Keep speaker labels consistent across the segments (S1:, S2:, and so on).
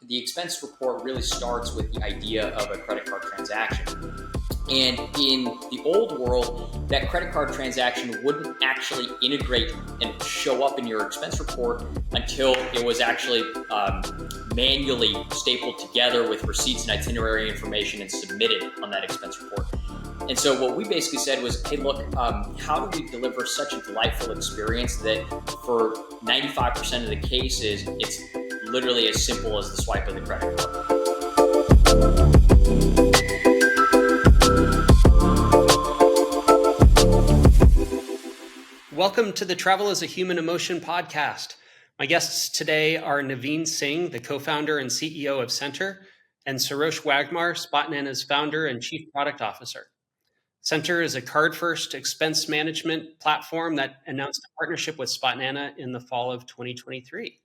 S1: the expense report really starts with the idea of a credit card transaction. And in the old world, that credit card transaction wouldn't actually integrate and show up in your expense report until it was actually manually stapled together with receipts and itinerary information and submitted on that expense report. And so what we basically said was, hey, look, how do we deliver such a delightful experience that for 95% of the cases, it's literally as simple as the swipe of the credit card?
S2: Welcome to the Travel as a Human Emotion podcast. My guests today are Naveen Singh, the co-founder and CEO of Center, and Sarosh Waghmar, Spotnana's founder and chief product officer. Center is a card-first expense management platform that announced a partnership with Spotnana in the fall of 2023.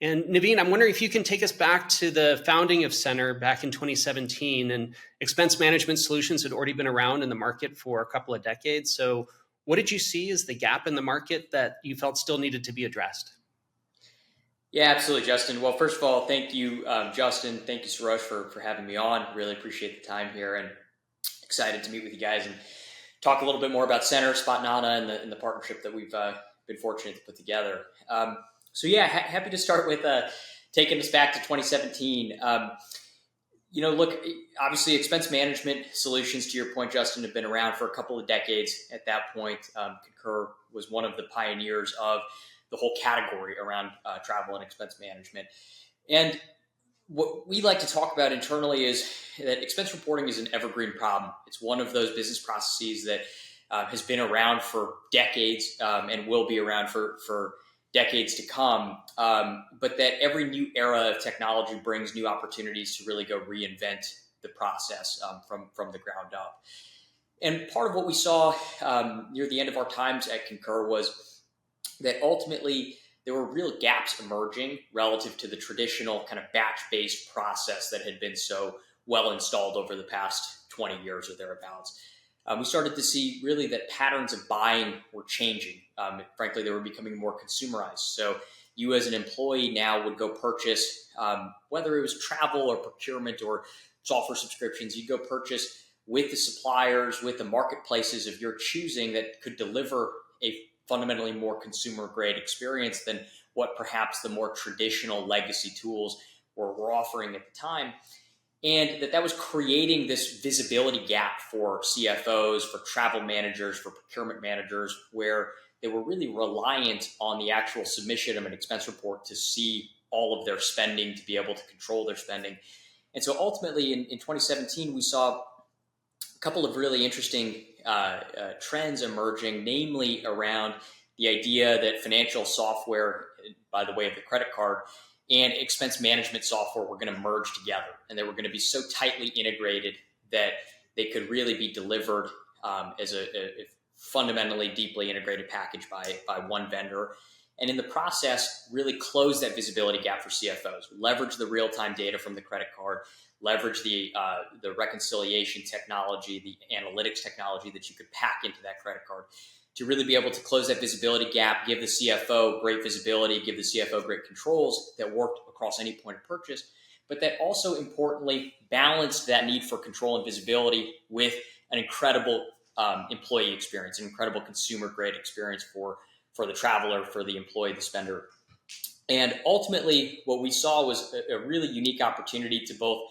S2: And Naveen, I'm wondering if you can take us back to the founding of Center back in 2017, and expense management solutions had already been around in the market for a couple of decades. So what did you see as the gap in the market that you felt still needed to be addressed?
S1: Yeah, absolutely, Justin. Well, first of all, thank you, Justin. Thank you, Sarosh, for having me on. Really appreciate the time here and excited to meet with you guys and talk a little bit more about Center, Spotnana, and the partnership that we've been fortunate to put together. Happy to start with taking us back to 2017. Look, obviously expense management solutions, to your point, Justin, have been around for a couple of decades. At that point, Concur was one of the pioneers of the whole category around travel and expense management. And what we like to talk about internally is that expense reporting is an evergreen problem. It's one of those business processes that has been around for decades and will be around for decades to come, but that every new era of technology brings new opportunities to really go reinvent the process from the ground up. And part of what we saw near the end of our times at Concur was that ultimately there were real gaps emerging relative to the traditional kind of batch-based process that had been so well installed over the past 20 years or thereabouts. We started to see really that patterns of buying were changing. Frankly, they were becoming more consumerized. So you as an employee now would go purchase, whether it was travel or procurement or software subscriptions, you'd go purchase with the suppliers, with the marketplaces of your choosing that could deliver a fundamentally more consumer-grade experience than what perhaps the more traditional legacy tools were offering at the time. And that was creating this visibility gap for CFOs, for travel managers, for procurement managers, where they were really reliant on the actual submission of an expense report to see all of their spending, to be able to control their spending. And so ultimately in 2017, we saw a couple of really interesting trends emerging, namely around the idea that financial software, by the way of the credit card, and expense management software were going to merge together, and they were going to be so tightly integrated that they could really be delivered as a fundamentally deeply integrated package by one vendor. And in the process, really close that visibility gap for CFOs, leverage the real-time data from the credit card, leverage the reconciliation technology, the analytics technology that you could pack into that credit card to really be able to close that visibility gap, give the CFO great visibility, give the CFO great controls that worked across any point of purchase, but that also importantly balanced that need for control and visibility with an incredible employee experience, an incredible consumer-grade experience for the traveler, for the employee, the spender. And ultimately, what we saw was a really unique opportunity to both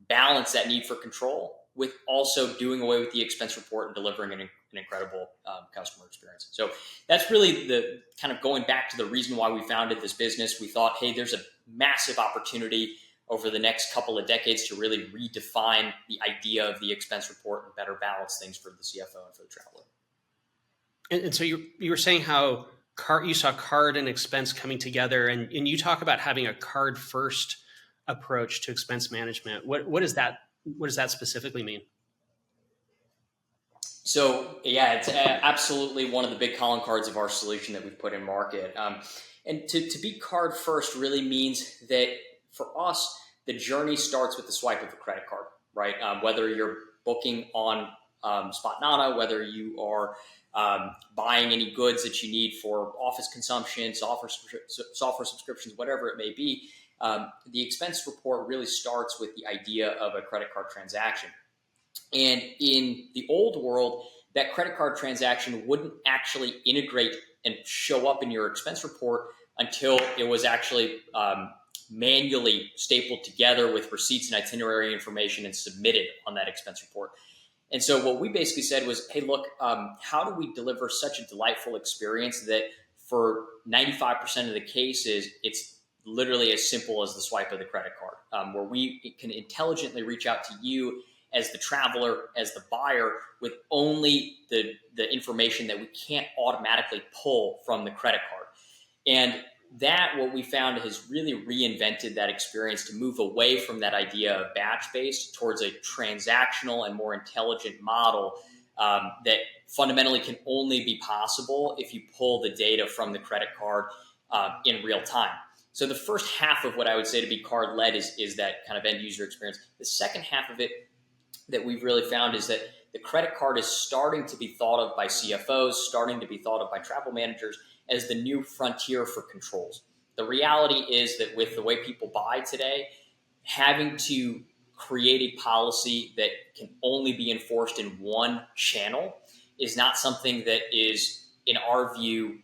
S1: balance that need for control with also doing away with the expense report and delivering an incredible customer experience. So that's really the kind of going back to the reason why we founded this business. We thought, hey, there's a massive opportunity over the next couple of decades to really redefine the idea of the expense report and better balance things for the CFO and for the traveler.
S2: And so you were saying how you saw card and expense coming together, and you talk about having a card first approach to expense management. What does that specifically mean?
S1: So yeah, it's absolutely one of the big calling cards of our solution that we've put in market. And to be card first really means that for us, the journey starts with the swipe of a credit card, right? Whether you're booking on Spotnana, whether you are buying any goods that you need for office consumption, software subscriptions, whatever it may be, the expense report really starts with the idea of a credit card transaction. And in the old world, that credit card transaction wouldn't actually integrate and show up in your expense report until it was actually manually stapled together with receipts and itinerary information and submitted on that expense report. And so what we basically said was, hey, look, how do we deliver such a delightful experience that for 95% of the cases, it's literally as simple as the swipe of the credit card, where we can intelligently reach out to you as the traveler, as the buyer, with only the information that we can't automatically pull from the credit card. And that, what we found, has really reinvented that experience to move away from that idea of batch based towards a transactional and more intelligent model that fundamentally can only be possible if you pull the data from the credit card in real time. So the first half of what I would say to be card led is that kind of end user experience. The second half of it that we've really found is that the credit card is starting to be thought of by CFOs, starting to be thought of by travel managers as the new frontier for controls. The reality is that with the way people buy today, having to create a policy that can only be enforced in one channel is not something that is, in our view,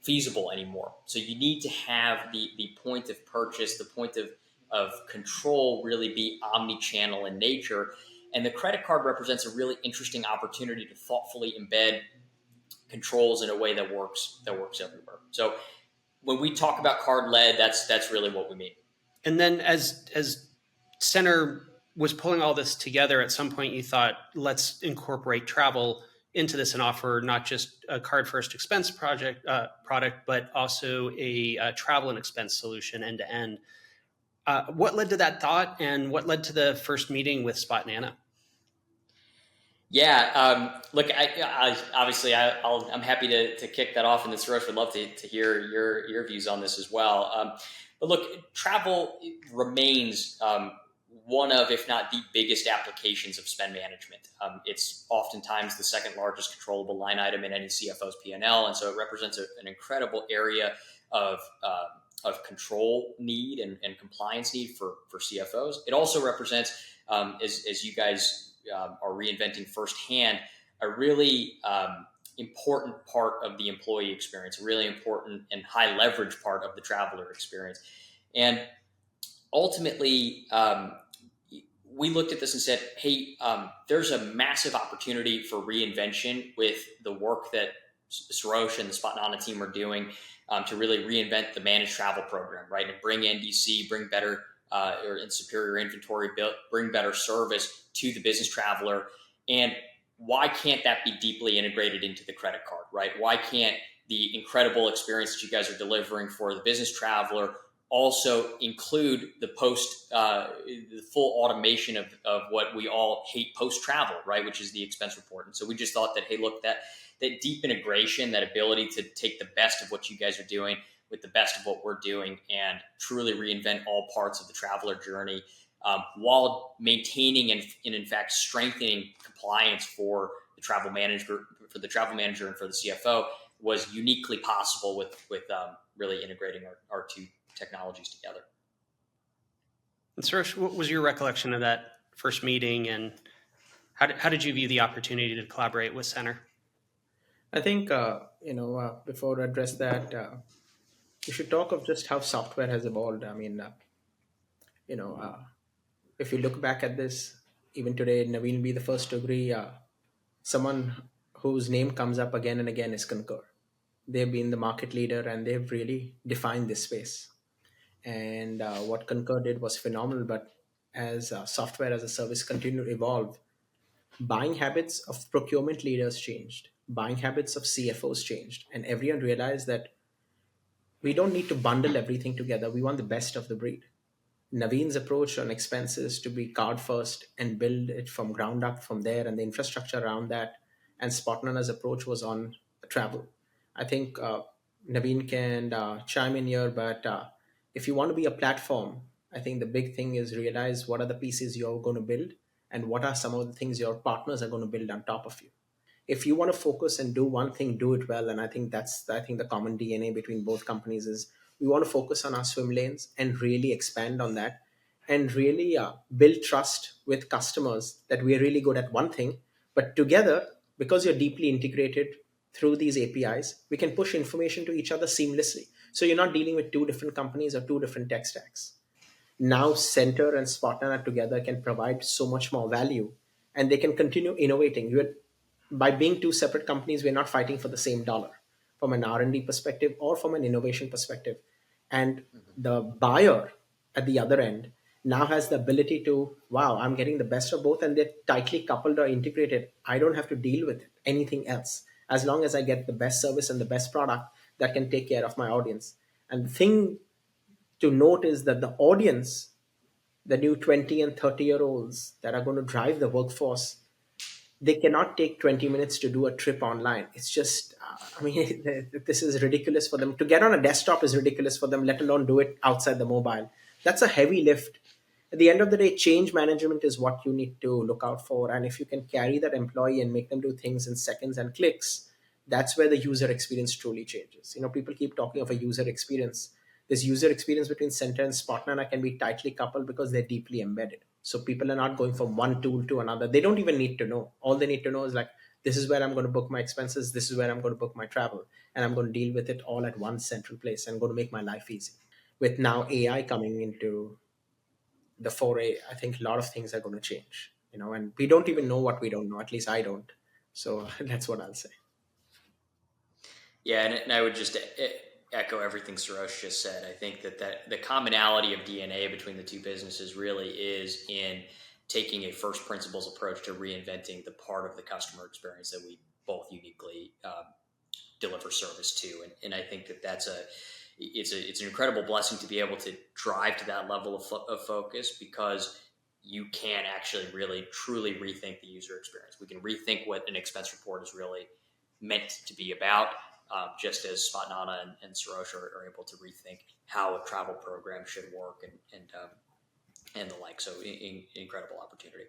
S1: feasible anymore. So you need to have the point of purchase, the point of control really be omni-channel in nature. And the credit card represents a really interesting opportunity to thoughtfully embed controls in a way that works everywhere. So when we talk about card led, that's really what we mean.
S2: And then as Center was pulling all this together, at some point you thought, let's incorporate travel into this and offer not just a card first expense product, but also a travel and expense solution end to end. What led to that thought, and what led to the first meeting with Spotnana?
S1: Yeah, look, I'm happy to kick that off, and Sarosh would love to hear your views on this as well. But look, travel remains one of, if not the biggest applications of spend management. It's oftentimes the second largest controllable line item in any CFO's P&L, and so it represents an incredible area of control need and compliance need for CFOs. It also represents, as you guys are reinventing firsthand, a really important part of the employee experience, a really important and high leverage part of the traveler experience. And ultimately, we looked at this and said, hey, there's a massive opportunity for reinvention with the work that Sarosh and the Spotnana team are doing to really reinvent the managed travel program, right? And bring NDC, bring better or in superior inventory, bring better service to the business traveler. And why can't that be deeply integrated into the credit card, right? Why can't the incredible experience that you guys are delivering for the business traveler also include the the full automation of what we all hate post travel, right? Which is the expense report. And so we just thought that, hey, look, that deep integration, that ability to take the best of what you guys are doing with the best of what we're doing and truly reinvent all parts of the traveler journey while maintaining and in fact strengthening compliance for the travel manager, and for the CFO was uniquely possible with really integrating our two technologies together.
S2: And Sarosh, what was your recollection of that first meeting, and how did you view the opportunity to collaborate with Center?
S3: I think before I address that, we should talk of just how software has evolved. I mean, you know, if you look back at this, even today, Naveen will be the first to agree. Someone whose name comes up again and again is Concur. They've been the market leader and they've really defined this space. And what Concur did was phenomenal. But as software as a service continued to evolve, buying habits of procurement leaders changed, buying habits of CFOs changed, and everyone realized that we don't need to bundle everything together. We want the best of the breed. Naveen's approach on expenses to be card first and build it from ground up from there and the infrastructure around that. And Spotnana's approach was on travel. I think Naveen can chime in here, but if you want to be a platform, I think the big thing is realize what are the pieces you're going to build and what are some of the things your partners are going to build on top of you. If you want to focus and do one thing, do it well. And I think the common DNA between both companies is We want to focus on our swim lanes and really expand on that, and really build trust with customers that we are really good at one thing, but together, because you're deeply integrated through these APIs, we can push information to each other seamlessly. So you're not dealing with two different companies or two different tech stacks. Now Center and Spotnana together can provide so much more value, and they can continue innovating. By being two separate companies, we're not fighting for the same dollar from an R&D perspective or from an innovation perspective. And the buyer at the other end now has the ability to, wow, I'm getting the best of both, and they're tightly coupled or integrated. I don't have to deal with anything else as long as I get the best service and the best product that can take care of my audience. And the thing to note is that the audience, the new 20 and 30-year olds that are going to drive the workforce, they cannot take 20 minutes to do a trip online. It's just, I mean, this is ridiculous for them. To get on a desktop is ridiculous for them, let alone do it outside the mobile. That's a heavy lift. At the end of the day, change management is what you need to look out for. And if you can carry that employee and make them do things in seconds and clicks, that's where the user experience truly changes. People keep talking of a user experience. This user experience between Center and Spotnana can be tightly coupled because they're deeply embedded. So people are not going from one tool to another. They don't even need to know. All they need to know is like, this is where I'm going to book my expenses. This is where I'm going to book my travel. And I'm going to deal with it all at one central place and going to make my life easy. With now AI coming into the foray, I think a lot of things are going to change, and we don't even know what we don't know. At least I don't. So that's what I'll say.
S1: Yeah, and I would just echo everything Sarosh just said. I think that the commonality of DNA between the two businesses really is in taking a first principles approach to reinventing the part of the customer experience that we both uniquely deliver service to, and I think that it's an incredible blessing to be able to drive to that level of focus, because you can actually really truly rethink the user experience. We can rethink what an expense report is really meant to be about, just as Spotnana and Sarosh are able to rethink how a travel program should work, and the like. So incredible opportunity.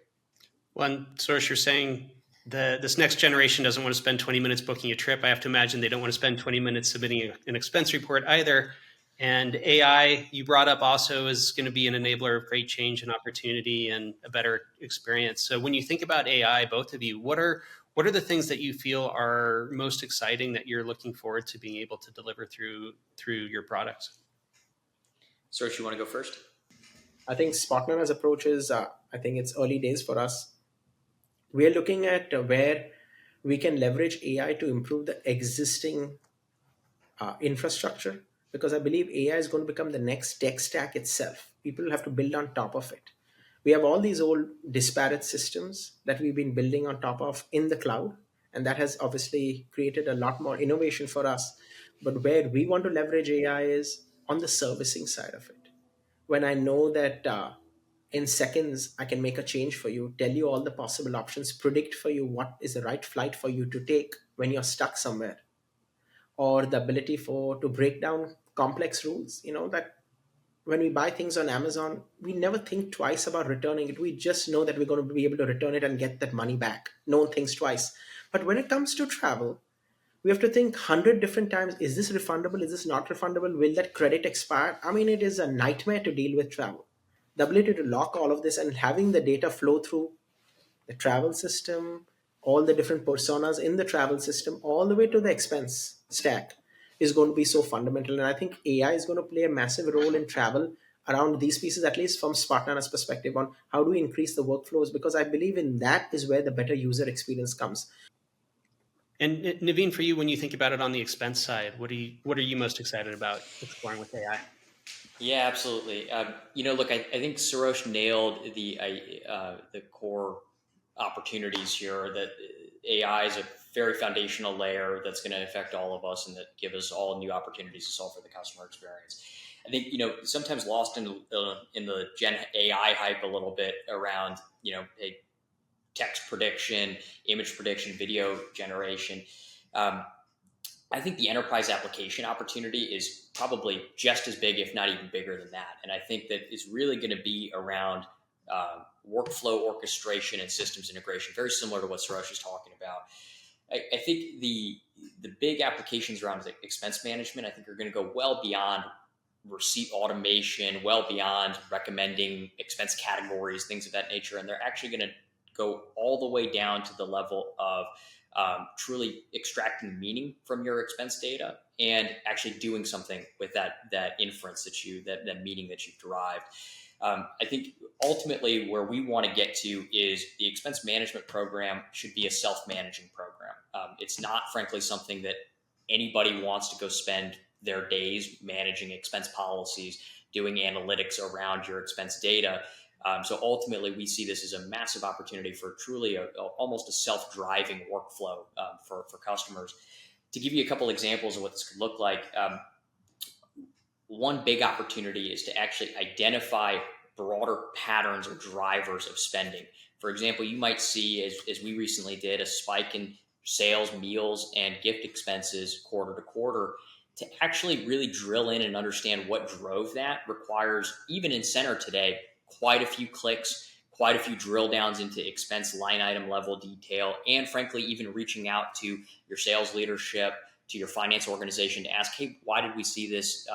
S2: Well, and Source, you're saying this next generation doesn't want to spend 20 minutes booking a trip. I have to imagine they don't want to spend 20 minutes submitting an expense report either. And AI, you brought up, also is going to be an enabler of great change and opportunity and a better experience. So when you think about AI, both of you, what are the things that you feel are most exciting that you're looking forward to being able to deliver through your products?
S1: Sarosh, you want to go first?
S3: I think Spotnana's approach is, I think it's early days for us. We are looking at where we can leverage AI to improve the existing infrastructure, because I believe AI is going to become the next tech stack itself. People will have to build on top of it. We have all these old disparate systems that we've been building on top of in the cloud, and that has obviously created a lot more innovation for us. But where we want to leverage AI is on the servicing side of it. When I know that in seconds I can make a change for you, tell you all the possible options, predict for you what is the right flight for you to take when you're stuck somewhere, or the ability for to break down complex rules, that when we buy things on Amazon, we never think twice about returning it. We just know that we're going to be able to return it and get that money back. No one thinks twice. But when it comes to travel, we have to think 100 different times. Is this refundable? Is this not refundable? Will that credit expire? I mean, it is a nightmare to deal with travel. The ability to lock all of this and having the data flow through the travel system, all the different personas in the travel system, all the way to the expense stack, is going to be so fundamental. And I think AI is going to play a massive role in travel around these pieces, at least from Spartana's perspective, on how do we increase the workflows, because I believe in that is where the better user experience comes.
S2: And Naveen, for you, when you think about it on the expense side, what are you most excited about exploring with AI?
S1: Yeah, absolutely. Look, I think Sarosh nailed the core opportunities here. That AI is a very foundational layer that's going to affect all of us, and that give us all new opportunities to solve for the customer experience. I think sometimes lost in the Gen AI hype a little bit around hey, text prediction, image prediction, video generation. Um, I think the enterprise application opportunity is probably just as big, if not even bigger than that. And I think that is really going to be around workflow orchestration and systems integration, very similar to what Sarosh is talking about. I think the big applications around expense management, I think, are going to go well beyond receipt automation, well beyond recommending expense categories, things of that nature. And they're actually going to go all the way down to the level of truly extracting meaning from your expense data and actually doing something with that inference that meaning that you've derived. I think ultimately where we want to get to is the expense management program should be a self-managing program. It's not, frankly, something that anybody wants to go spend their days managing expense policies, doing analytics around your expense data. So ultimately, we see this as a massive opportunity for truly almost a self-driving workflow for customers. To give you a couple examples of what this could look like, one big opportunity is to actually identify broader patterns or drivers of spending. For example, you might see, as we recently did, a spike in sales, meals, and gift expenses quarter to quarter. To actually really drill in and understand what drove that requires, even in Center today, quite a few clicks, quite a few drill downs into expense line item level detail, and frankly, even reaching out to your sales leadership, to your finance organization to ask, hey, why did we see this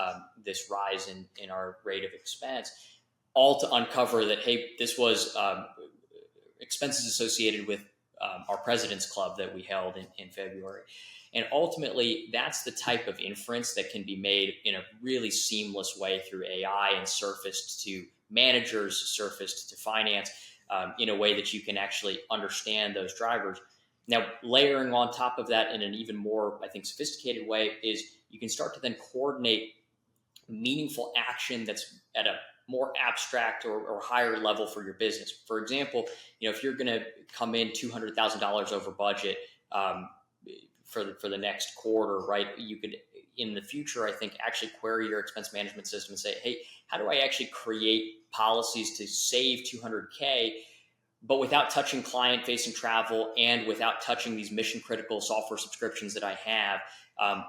S1: rise in our rate of expense? All to uncover that, hey, this was expenses associated with our President's Club that we held in February. And ultimately, that's the type of inference that can be made in a really seamless way through AI and surfaced to managers, surfaced to finance in a way that you can actually understand those drivers. Now, layering on top of that in an even more, I think, sophisticated way is you can start to then coordinate meaningful action that's at a more abstract or higher level for your business. For example, if you're going to come in $200,000 over budget for the next quarter, right? You could, in the future, I think, actually query your expense management system and say, hey, how do I actually create policies to save $200K? But without touching client-facing travel and without touching these mission-critical software subscriptions that I have,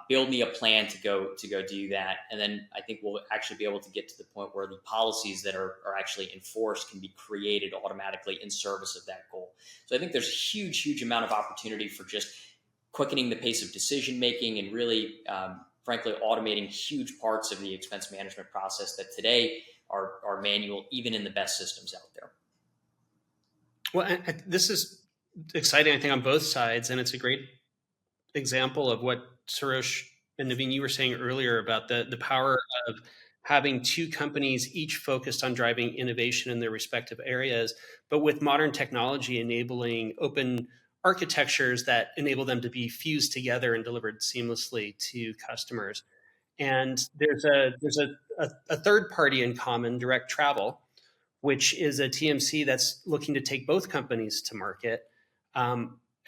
S1: build me a plan to go do that. And then I think we'll actually be able to get to the point where the policies that are actually enforced can be created automatically in service of that goal. So I think there's a huge amount of opportunity for just quickening the pace of decision-making and really, frankly, automating huge parts of the expense management process that today are manual, even in the best systems out there.
S2: Well, this is exciting, I think, on both sides, and it's a great example of what Sarosh and Naveen, you were saying earlier about the power of having two companies each focused on driving innovation in their respective areas, but with modern technology enabling open architectures that enable them to be fused together and delivered seamlessly to customers. And there's a third party in common, Direct Travel, which is a TMC that's looking to take both companies to market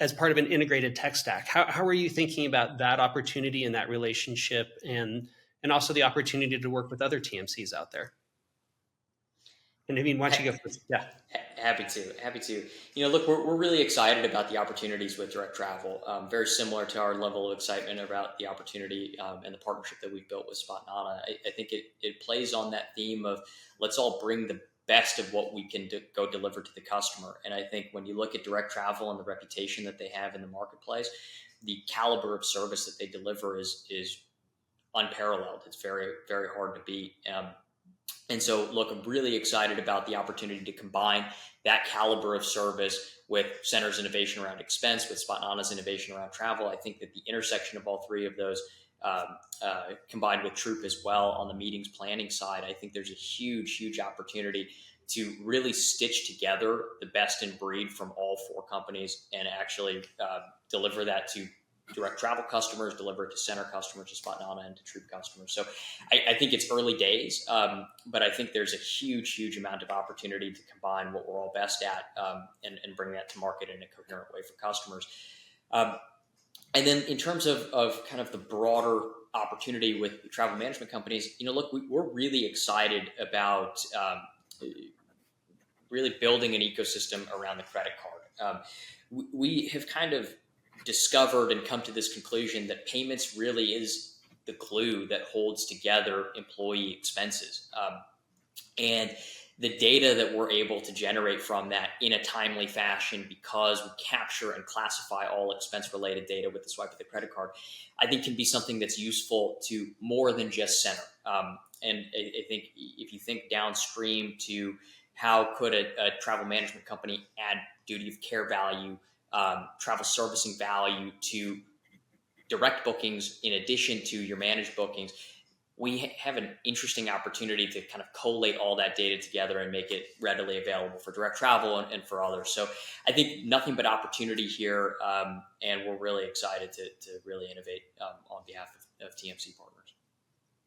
S2: as part of an integrated tech stack. How are you thinking about that opportunity and that relationship, and also the opportunity to work with other TMCs out there? And Naveen, why don't you go first? Yeah.
S1: Happy to. Look, we're really excited about the opportunities with Direct Travel. Very similar to our level of excitement about the opportunity and the partnership that we've built with Spotnana. I think it plays on that theme of let's all bring the best of what we can go deliver to the customer. And I think when you look at Direct Travel and the reputation that they have in the marketplace, the caliber of service that they deliver is unparalleled. It's very, very hard to beat. And so, look, I'm really excited about the opportunity to combine that caliber of service with Center's innovation around expense, with Spotnana's innovation around travel. I think that the intersection of all three of those, combined with Troop as well on the meetings planning side, I think there's a huge opportunity to really stitch together the best in breed from all four companies and actually deliver that to Direct Travel customers, deliver it to Center customers, to Spotnana, and to Troop customers. So I think it's early days, but I think there's a huge amount of opportunity to combine what we're all best at and bring that to market in a coherent way for customers. And then in terms of kind of the broader opportunity with the travel management companies, look, we're really excited about really building an ecosystem around the credit card. We have kind of discovered and come to this conclusion that payments really is the glue that holds together employee expenses. And the data that we're able to generate from that in a timely fashion, because we capture and classify all expense-related data with the swipe of the credit card, I think can be something that's useful to more than just Center. And I think if you think downstream to how could a travel management company add duty of care value, travel servicing value to direct bookings in addition to your managed bookings, we have an interesting opportunity to kind of collate all that data together and make it readily available for direct travel and for others. So I think nothing but opportunity here, and we're really excited to really innovate on behalf of TMC partners.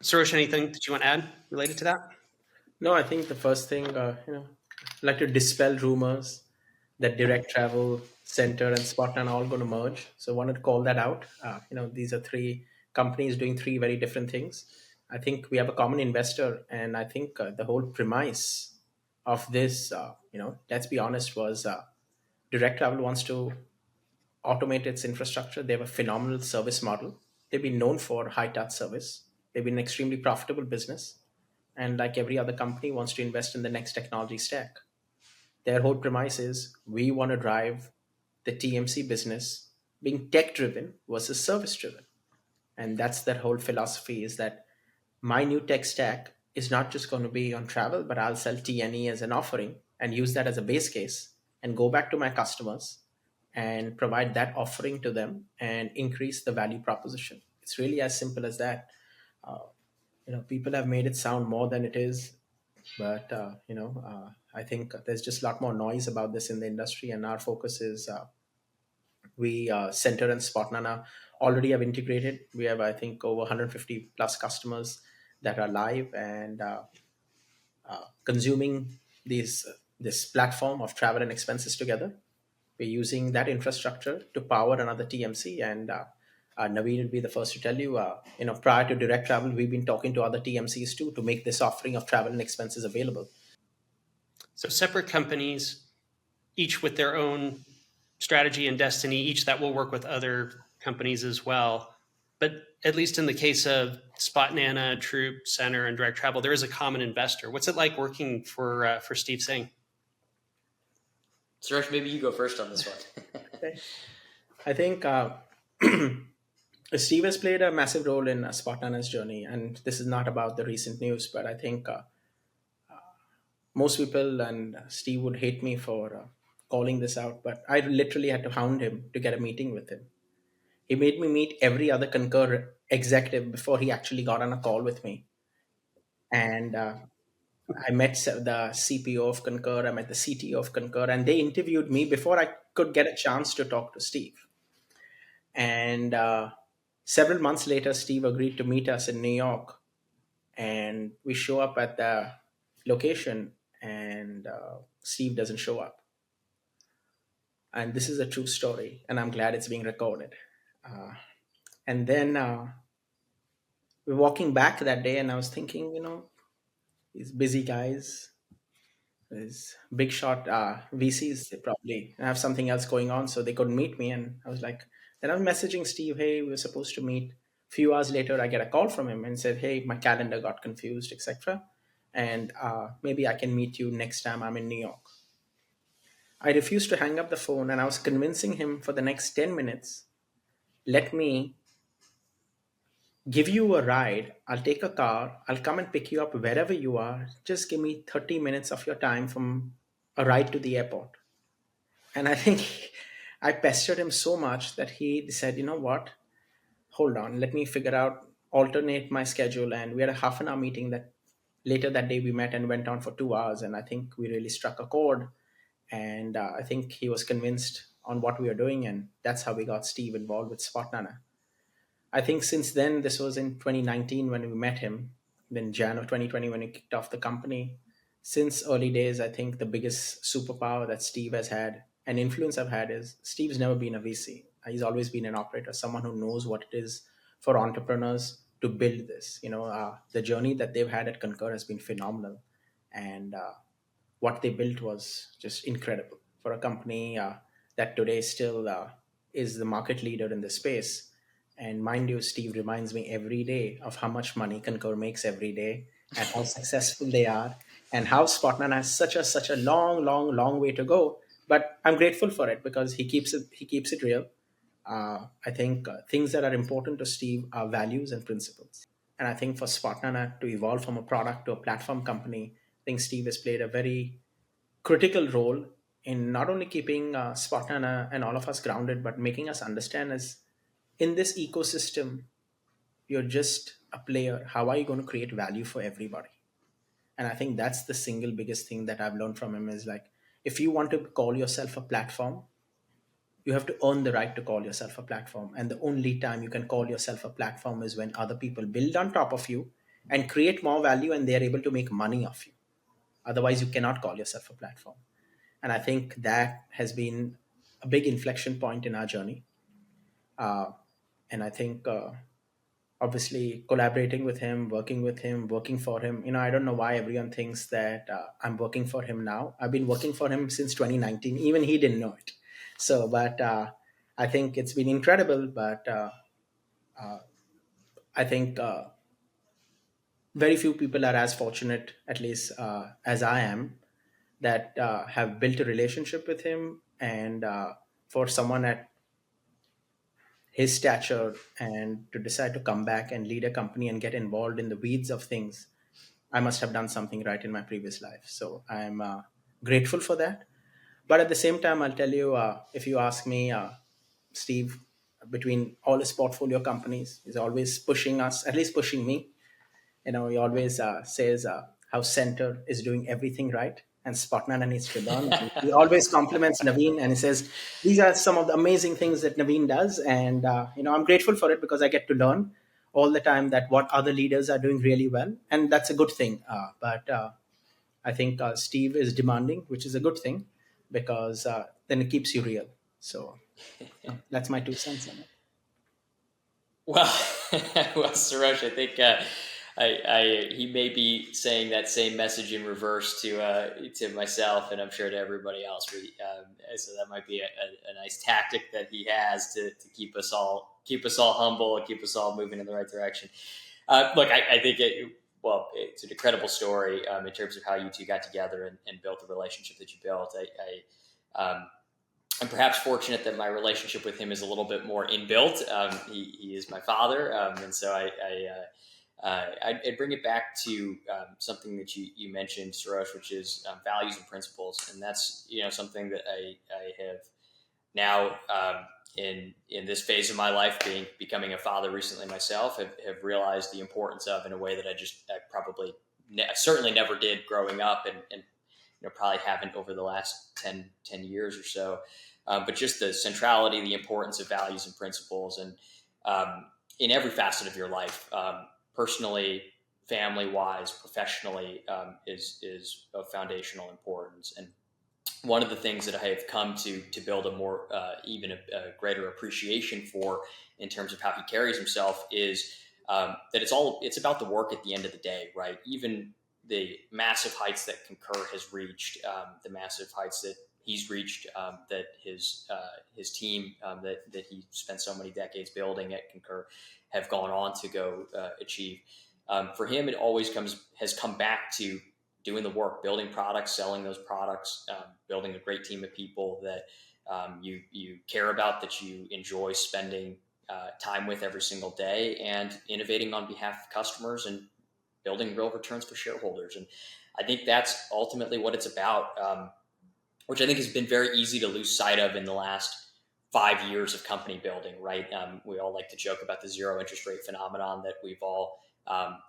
S2: Sarosh, anything that you want to add related to that?
S3: No, I think the first thing, I'd like to dispel rumors that Direct Travel Center and Spotnana are all going to merge. So I wanted to call that out. These are three companies doing three very different things. I think we have a common investor, and I think the whole premise of this, let's be honest, was Direct Travel wants to automate its infrastructure. They have a phenomenal service model. They've been known for high touch service. They've been an extremely profitable business, and like every other company wants to invest in the next technology stack. Their whole premise is we want to drive the TMC business being tech driven versus service driven. And that's their whole philosophy, is that my new tech stack is not just going to be on travel, but I'll sell TNE as an offering and use that as a base case and go back to my customers and provide that offering to them and increase the value proposition. It's really as simple as that. People have made it sound more than it is, but I think there's just a lot more noise about this in the industry, and our focus is we Center and Spotnana already have integrated. We have, I think, over 150 plus customers that are live and consuming this platform of travel and expenses together. We're using that infrastructure to power another TMC, and Naveen will be the first to tell you. Prior to direct travel, we've been talking to other TMCs too to make this offering of travel and expenses available.
S2: So separate companies, each with their own strategy and destiny, each that will work with other companies as well. But at least in the case of Spotnana, Troop, Center, and Direct Travel, there is a common investor. What's it like working for Steve Singh?
S1: Suresh, maybe you go first on this one.
S3: Okay. I think Steve has played a massive role in Spotnana's journey, and this is not about the recent news, but I think most people and Steve would hate me for calling this out, but I literally had to hound him to get a meeting with him. He made me meet every other Concur executive before he actually got on a call with me. And I met the CPO of Concur, I met the CTO of Concur, and they interviewed me before I could get a chance to talk to Steve. And several months later, Steve agreed to meet us in New York, and we show up at the location, and Steve doesn't show up. And this is a true story, and I'm glad it's being recorded. Uh, and then we're walking back that day, and I was thinking, these busy guys, these big shot VCs, they probably have something else going on, so they couldn't meet me. And I was like, then I'm messaging Steve, hey, we were supposed to meet. A few hours later, I get a call from him and said, hey, my calendar got confused, etc. And maybe I can meet you next time I'm in New York. I refused to hang up the phone, and I was convincing him for the next 10 minutes, let me give you a ride. I'll take a car. I'll come and pick you up wherever you are. Just give me 30 minutes of your time from a ride to the airport. And I think I pestered him so much that he said, you know what? Hold on. Let me figure out, alternate my schedule. And we had a half an hour meeting that later that day we met and went on for 2 hours. And I think we really struck a chord. And I think he was convinced on what we were doing. And that's how we got Steve involved with Spotnana. I think since then, this was in 2019 when we met him, then Jan of 2020 when he kicked off the company. Since early days, I think the biggest superpower that Steve has had and influence I've had is Steve's never been a VC. He's always been an operator, someone who knows what it is for entrepreneurs to build this. The journey that they've had at Concur has been phenomenal. And what they built was just incredible for a company that today still is the market leader in the space. And mind you, Steve reminds me every day of how much money Concur makes every day and how successful they are, and how Spotman has such a long, long, long way to go. But I'm grateful for it because he keeps it real. I think things that are important to Steve are values and principles. And I think for Spotnana to evolve from a product to a platform company, I think Steve has played a very critical role in not only keeping Spotnana and all of us grounded, but making us understand as in this ecosystem, you're just a player. How are you going to create value for everybody? And I think that's the single biggest thing that I've learned from him is like, if you want to call yourself a platform, you have to earn the right to call yourself a platform. And the only time you can call yourself a platform is when other people build on top of you and create more value and they're able to make money off you. Otherwise, you cannot call yourself a platform. And I think that has been a big inflection point in our journey. Uh, and I think obviously collaborating with him, working for him. I don't know why everyone thinks that I'm working for him now. I've been working for him since 2019. Even he didn't know it. So, but I think it's been incredible. But I think very few people are as fortunate, at least as I am, that have built a relationship with him. And for someone at his stature and to decide to come back and lead a company and get involved in the weeds of things, I must have done something right in my previous life. So I'm grateful for that. But at the same time, I'll tell you, if you ask me, Steve, between all his portfolio companies, is always pushing us, at least pushing me. He always says how Center is doing everything right and Spotnana needs to learn. And he always compliments Naveen and he says, these are some of the amazing things that Naveen does. And, I'm grateful for it because I get to learn all the time that what other leaders are doing really well. And that's a good thing. But I think Steve is demanding, which is a good thing because then it keeps you real. So that's my 2 cents on it.
S1: Well, well, Sarosh, I think he may be saying that same message in reverse to myself, and I'm sure to everybody else. So that might be a nice tactic that he has to keep us all humble and keep us all moving in the right direction. Look, I think it's an incredible story in terms of how you two got together and built the relationship that you built. I'm perhaps fortunate that my relationship with him is a little bit more inbuilt. He is my father, and so I'd bring it back to something that you mentioned, Sarosh, which is values and principles, and that's something that I have now in this phase of my life, becoming a father recently myself, have realized the importance of in a way that I probably certainly never did growing up, and probably haven't over the last 10 years or so. But just the centrality, the importance of values and principles, and in every facet of your life, personally, family-wise, professionally, is of foundational importance. And one of the things that I have come to build a more even a greater appreciation for in terms of how he carries himself is that it's about the work at the end of the day, right? Even the massive heights that Concur has reached, the massive heights that he's reached, that his team that he spent so many decades building at Concur have gone on to go achieve. For him, it always has come back to doing the work, building products, selling those products, building a great team of people that you care about, that you enjoy spending time with every single day, and innovating on behalf of customers and building real returns for shareholders. And I think that's ultimately what it's about, which I think has been very easy to lose sight of in the last 5 years of company building, right? We all like to joke about the zero interest rate phenomenon that we've all,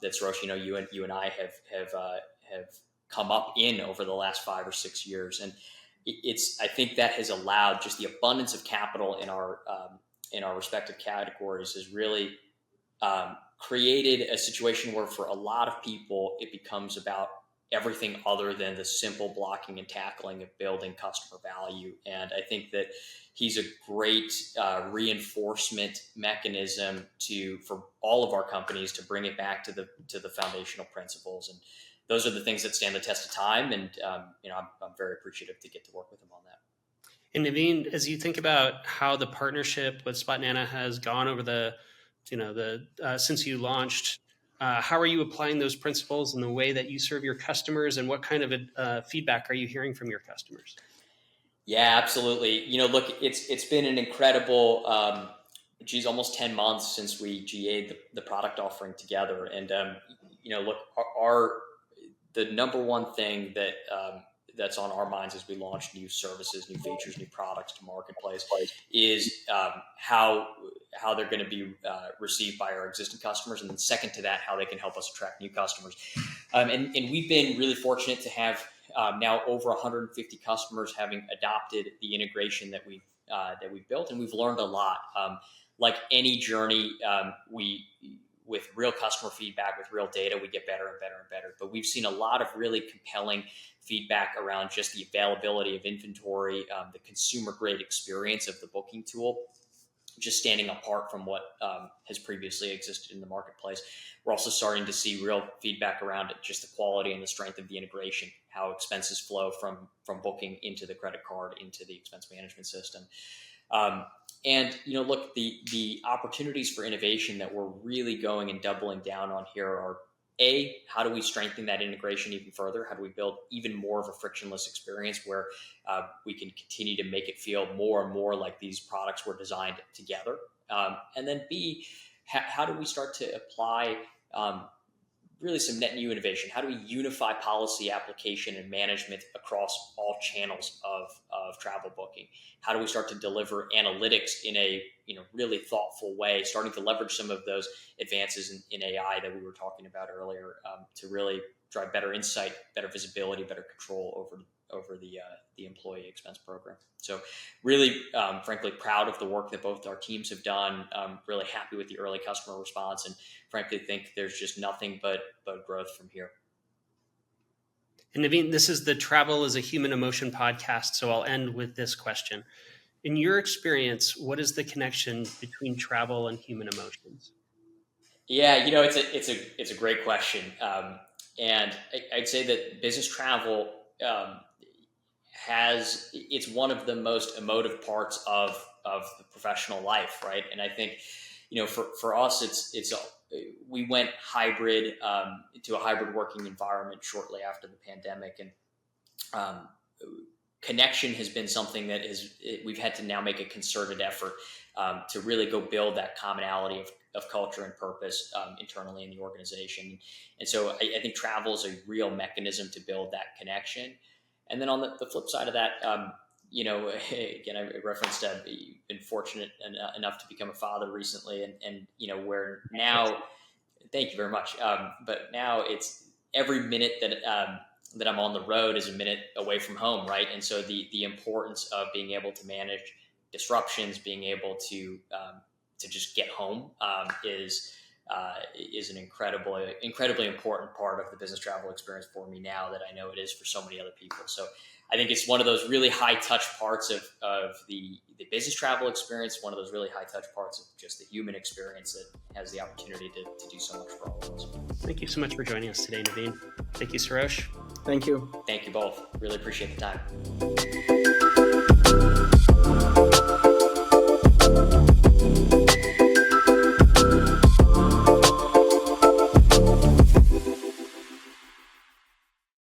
S1: that's Roche, you and I have come up in over the last 5 or 6 years. And I think that has allowed just the abundance of capital in our respective categories has really created a situation where for a lot of people, it becomes about everything other than the simple blocking and tackling of building customer value. And I think that he's a great reinforcement mechanism for all of our companies to bring it back to the foundational principles. And those are the things that stand the test of time. And I'm very appreciative to get to work with him on that.
S2: And Naveen, as you think about how the partnership with Spotnana has gone over the since you launched, how are you applying those principles in the way that you serve your customers, and what kind of feedback are you hearing from your customers?
S1: Yeah, absolutely. Look, it's been an incredible geez, almost 10 months since we GA'd the product offering together. And, look, the number one thing that's on our minds as we launch new services, new features, new products to marketplace is how they're going to be received by our existing customers, and then second to that, how they can help us attract new customers. And we've been really fortunate to have now over 150 customers having adopted the integration that we've built, and we've learned a lot. Like any journey, with real customer feedback, with real data, we get better and better and better. But we've seen a lot of really compelling feedback around just the availability of inventory, the consumer grade experience of the booking tool, just standing apart from what has previously existed in the marketplace. We're also starting to see real feedback around it, just the quality and the strength of the integration, how expenses flow from booking into the credit card, into the expense management system. And look, the opportunities for innovation that we're really going and doubling down on here are, how do we strengthen that integration even further? How do we build even more of a frictionless experience where we can continue to make it feel more and more like these products were designed together? And then B, how do we start to apply really some net new innovation? How do we unify policy application and management across all channels of travel booking? How do we start to deliver analytics in a really thoughtful way, starting to leverage some of those advances in AI that we were talking about earlier, to really drive better insight, better visibility, better control over the employee expense program. So really, frankly, proud of the work that both our teams have done. Really happy with the early customer response, and frankly think there's just nothing but growth from here.
S2: And Naveen, this is the Travel is a Human Emotion podcast, so I'll end with this question. In your experience, what is the connection between travel and human emotions?
S1: Yeah, it's a great question, and I'd say that business travel it's one of the most emotive parts of the professional life, right? And I think for us, we went hybrid to a hybrid working environment shortly after the pandemic, and connection has been something that we've had to now make a concerted effort to really go build that commonality of culture and purpose internally in the organization. And so I think travel is a real mechanism to build that connection. And then on the flip side of that, again, I referenced been fortunate enough to become a father recently, and where now, thank you very much. But now it's every minute that I'm on the road is a minute away from home, right? And so the importance of being able to manage disruptions, being able to just get home is an incredibly important part of the business travel experience for me now that I know it is for so many other people. So I think it's one of those really high touch parts of the business travel experience, one of those really high touch parts of just the human experience that has the opportunity to do so much for all of us.
S2: Thank you so much for joining us today, Naveen. Thank you, Sarosh.
S3: Thank you.
S1: Thank you both. Really appreciate the time.